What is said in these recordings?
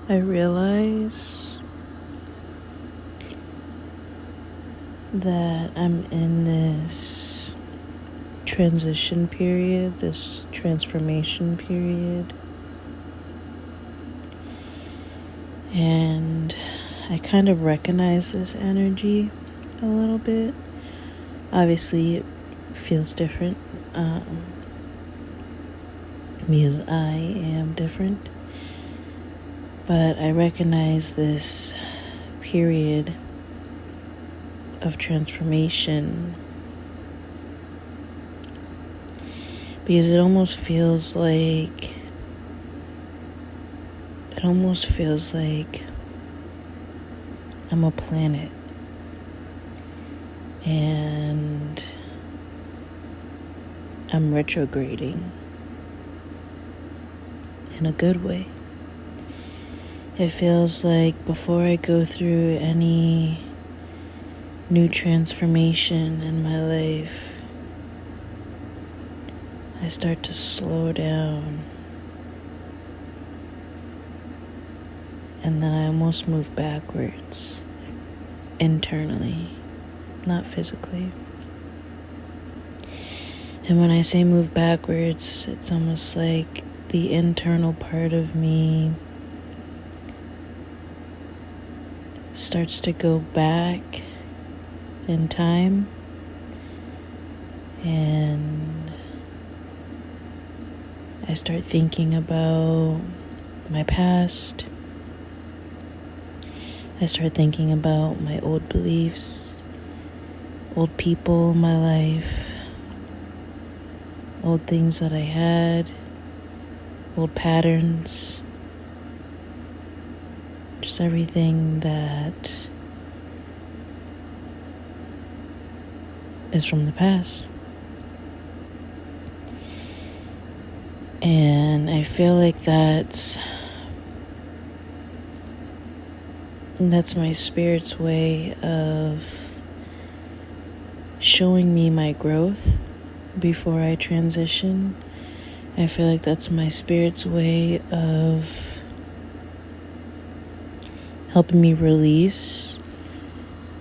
I realize that I'm in this transition period, this transformation period, and I kind of recognize this energy a little bit. Obviously, it feels different because I am different, but I recognize this period of transformation because it almost feels like I'm a planet and I'm retrograding in a good way. It feels like before I go through any new transformation in my life, I start to slow down, and then I almost move backwards internally, not physically. And when I say move backwards, it's almost like the internal part of me starts to go back in time, and I start thinking about my past. I start thinking about my old beliefs, old people in my life, old things that I had, old patterns, just everything that is from the past. And I feel like that's my spirit's way of showing me my growth before I transition. I feel like that's my spirit's way of helping me release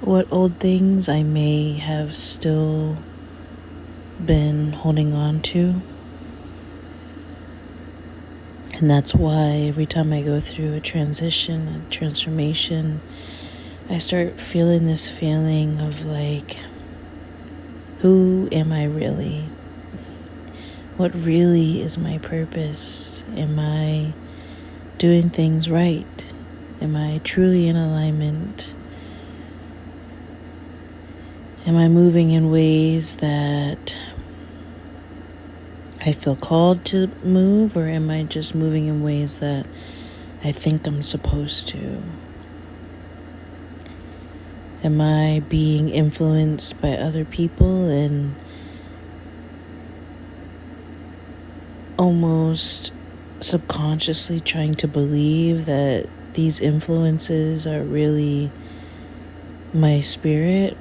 what old things I may have still been holding on to. And that's why every time I go through a transition, a transformation, I start feeling this feeling of like, who am I really? What really is my purpose? Am I doing things right? Am I truly in alignment? Am I moving in ways that I feel called to move, or am I just moving in ways that I think I'm supposed to? Am I being influenced by other people and almost subconsciously trying to believe that these influences are really my spirit?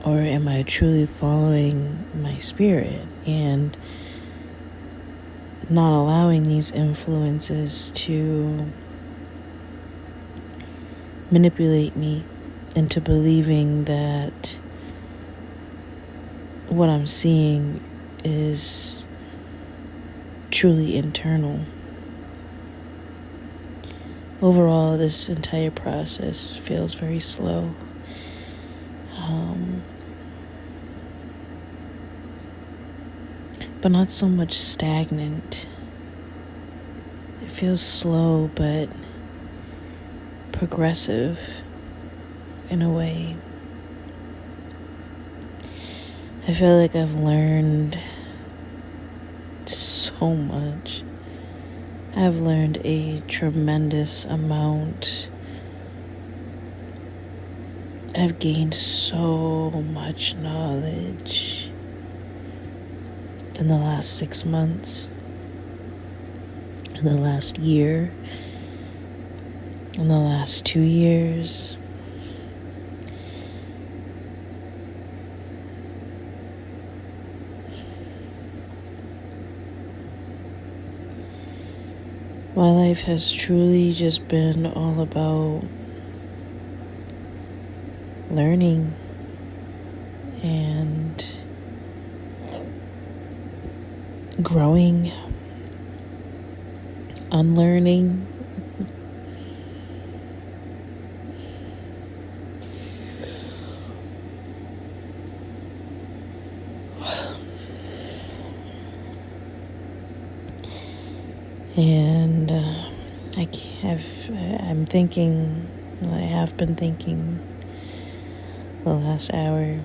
Or am I truly following my spirit and not allowing these influences to manipulate me into believing that what I'm seeing is truly internal? Overall, this entire process feels very slow. But not so much stagnant. It feels slow but progressive in a way. I feel like I've learned so much. I've learned a tremendous amount. I've gained so much knowledge in the last 6 months, in the last year, in the last 2 years. My life has truly just been all about learning and growing, unlearning. And I'm thinking, well, I have been thinking the last hour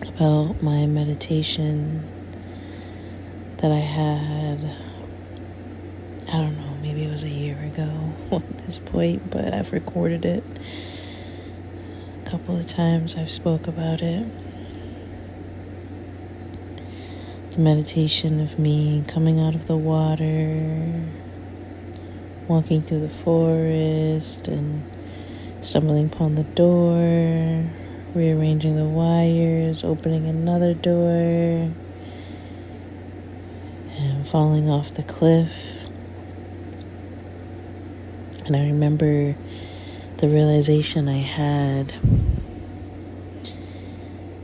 about my meditation that I had, I don't know, maybe it was a year ago at this point, but I've recorded it a couple of times. I've spoke about it. The meditation of me coming out of the water, walking through the forest and stumbling upon the door, rearranging the wires, opening another door, and falling off the cliff. And I remember the realization I had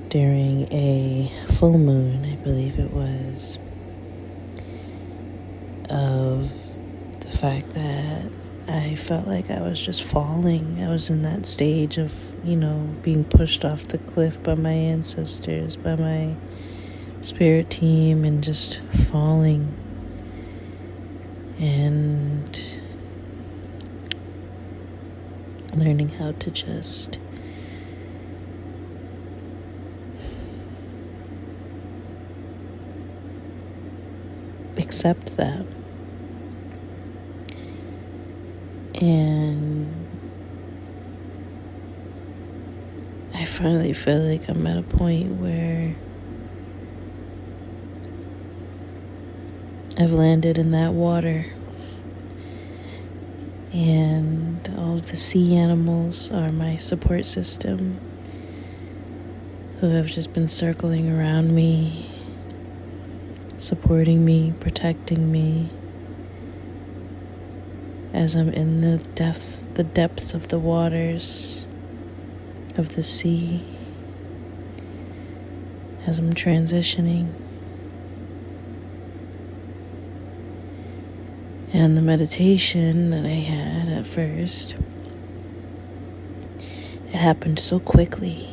during a full moon, I believe it was, of the fact that I felt like I was just falling. I was in that stage of, being pushed off the cliff by my ancestors, by my spirit team, and just falling. And learning how to just accept that. And I finally feel like I'm at a point where I've landed in that water, and all of the sea animals are my support system, who have just been circling around me, supporting me, protecting me, as I'm in the depths of the waters of the sea, as I'm transitioning. And the meditation that I had at first, it happened so quickly.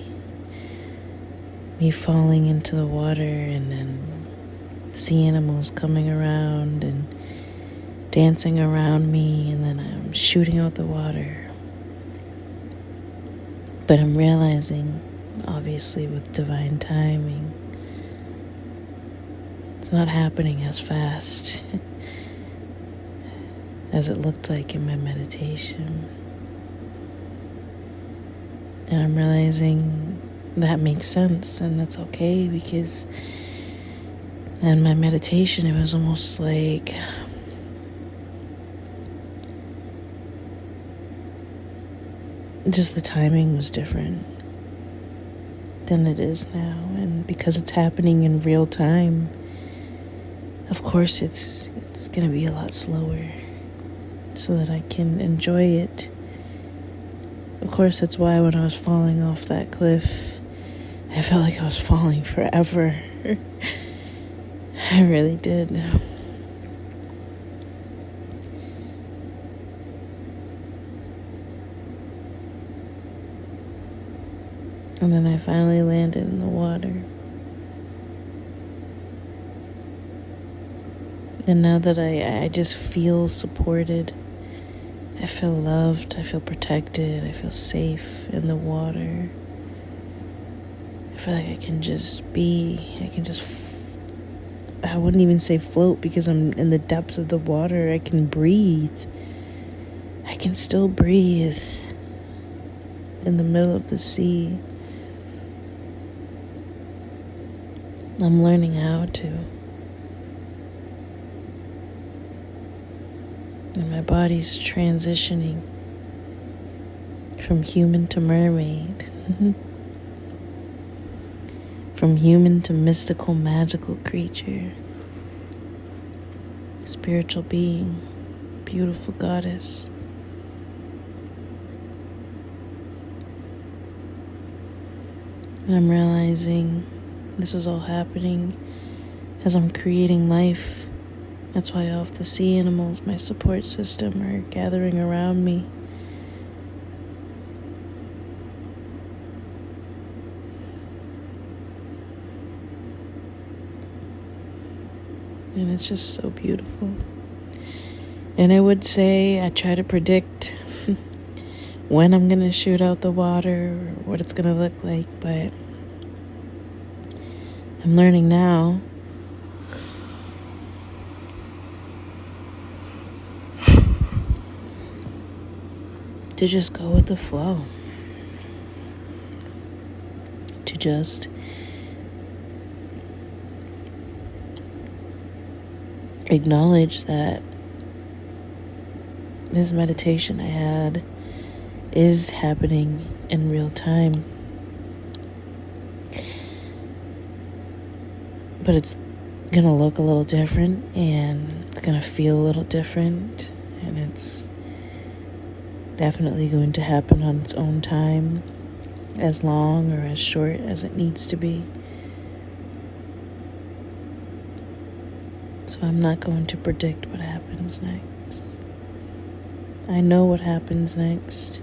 Me falling into the water, and then sea animals coming around and dancing around me, and then I'm shooting out the water. But I'm realizing, obviously with divine timing, it's not happening as fast as it looked like in my meditation. And I'm realizing that makes sense, and that's okay, because in my meditation it was almost like just the timing was different than it is now. And because it's happening in real time, of course it's going to be a lot slower, so that I can enjoy it. Of course, that's why when I was falling off that cliff, I felt like I was falling forever. I really did. And then I finally landed in the water. And now that I just feel supported, I feel loved, I feel protected, I feel safe in the water. I feel like I can just be, I wouldn't even say float, because I'm in the depths of the water. I can breathe. I can still breathe in the middle of the sea. I'm learning how to. And my body's transitioning from human to mermaid, from human to mystical, magical creature. It's spiritual being, beautiful goddess. And I'm realizing this is all happening as I'm creating life. That's why all of the sea animals, my support system, are gathering around me. And it's just so beautiful. And I would say I try to predict when I'm going to shoot out the water or what it's going to look like, but I'm learning now to just go with the flow. To just acknowledge that this meditation I had is happening in real time. But it's gonna look a little different, and it's gonna feel a little different, and it's definitely going to happen on its own time, as long or as short as it needs to be. So I'm not going to predict what happens next. I know what happens next,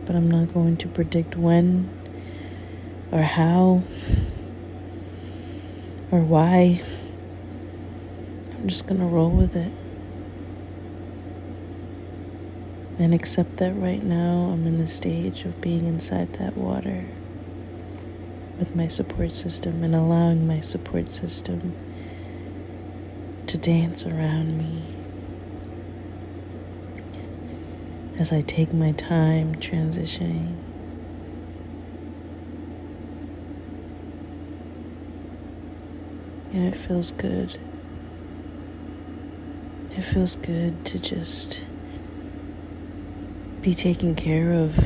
but I'm not going to predict when or how or why. I'm just gonna roll with it and accept that right now I'm in the stage of being inside that water with my support system, and allowing my support system to dance around me as I take my time transitioning. And it feels good. It feels good to just be taken care of.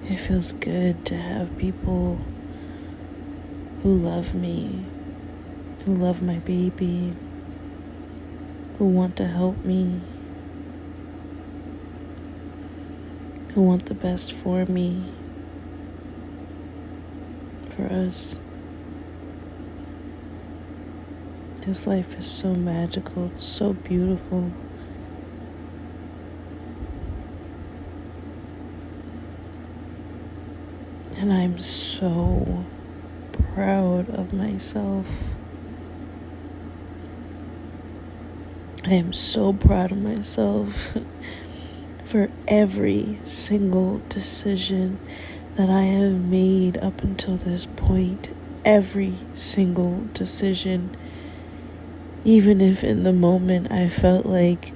It feels good to have people who love me, who love my baby, who want to help me, who want the best for me, for us. This life is so magical, it's so beautiful. And I'm so proud of myself. I am so proud of myself for every single decision that I have made up until this point. Every single decision. Even if in the moment I felt like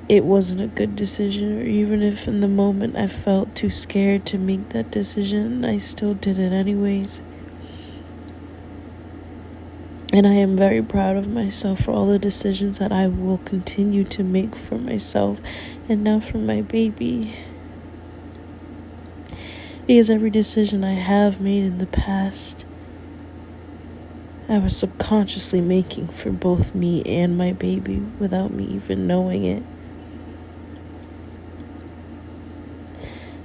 it wasn't a good decision, or even if in the moment I felt too scared to make that decision, I still did it anyways. And I am very proud of myself for all the decisions that I will continue to make for myself and now for my baby. Because every decision I have made in the past, I was subconsciously making for both me and my baby without me even knowing it.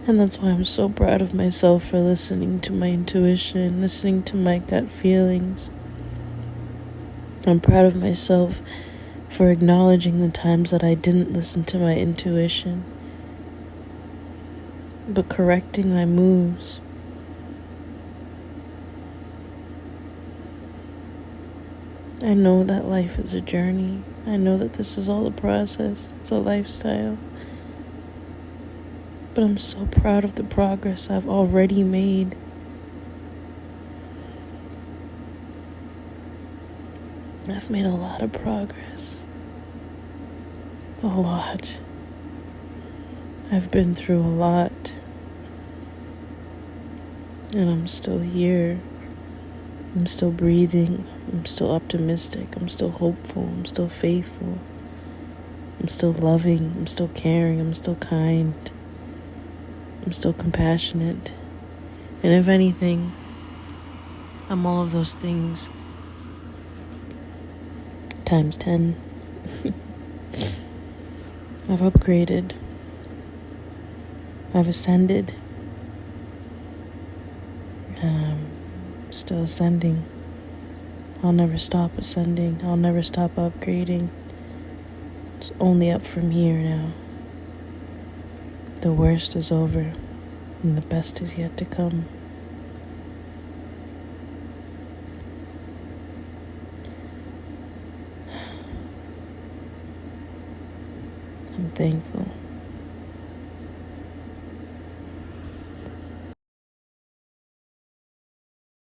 And that's why I'm so proud of myself for listening to my intuition, listening to my gut feelings. I'm proud of myself for acknowledging the times that I didn't listen to my intuition, but correcting my moves. I know that life is a journey. I know that this is all a process. It's a lifestyle. But I'm so proud of the progress I've already made. I've made a lot of progress. A lot. I've been through a lot. And I'm still here. I'm still breathing. I'm still optimistic. I'm still hopeful. I'm still faithful. I'm still loving. I'm still caring. I'm still kind. I'm still compassionate. And if anything, I'm all of those things times 10. I've upgraded. I've ascended. And I'm still ascending. I'll never stop ascending. I'll never stop upgrading. It's only up from here now. The worst is over, and the best is yet to come. I'm thankful.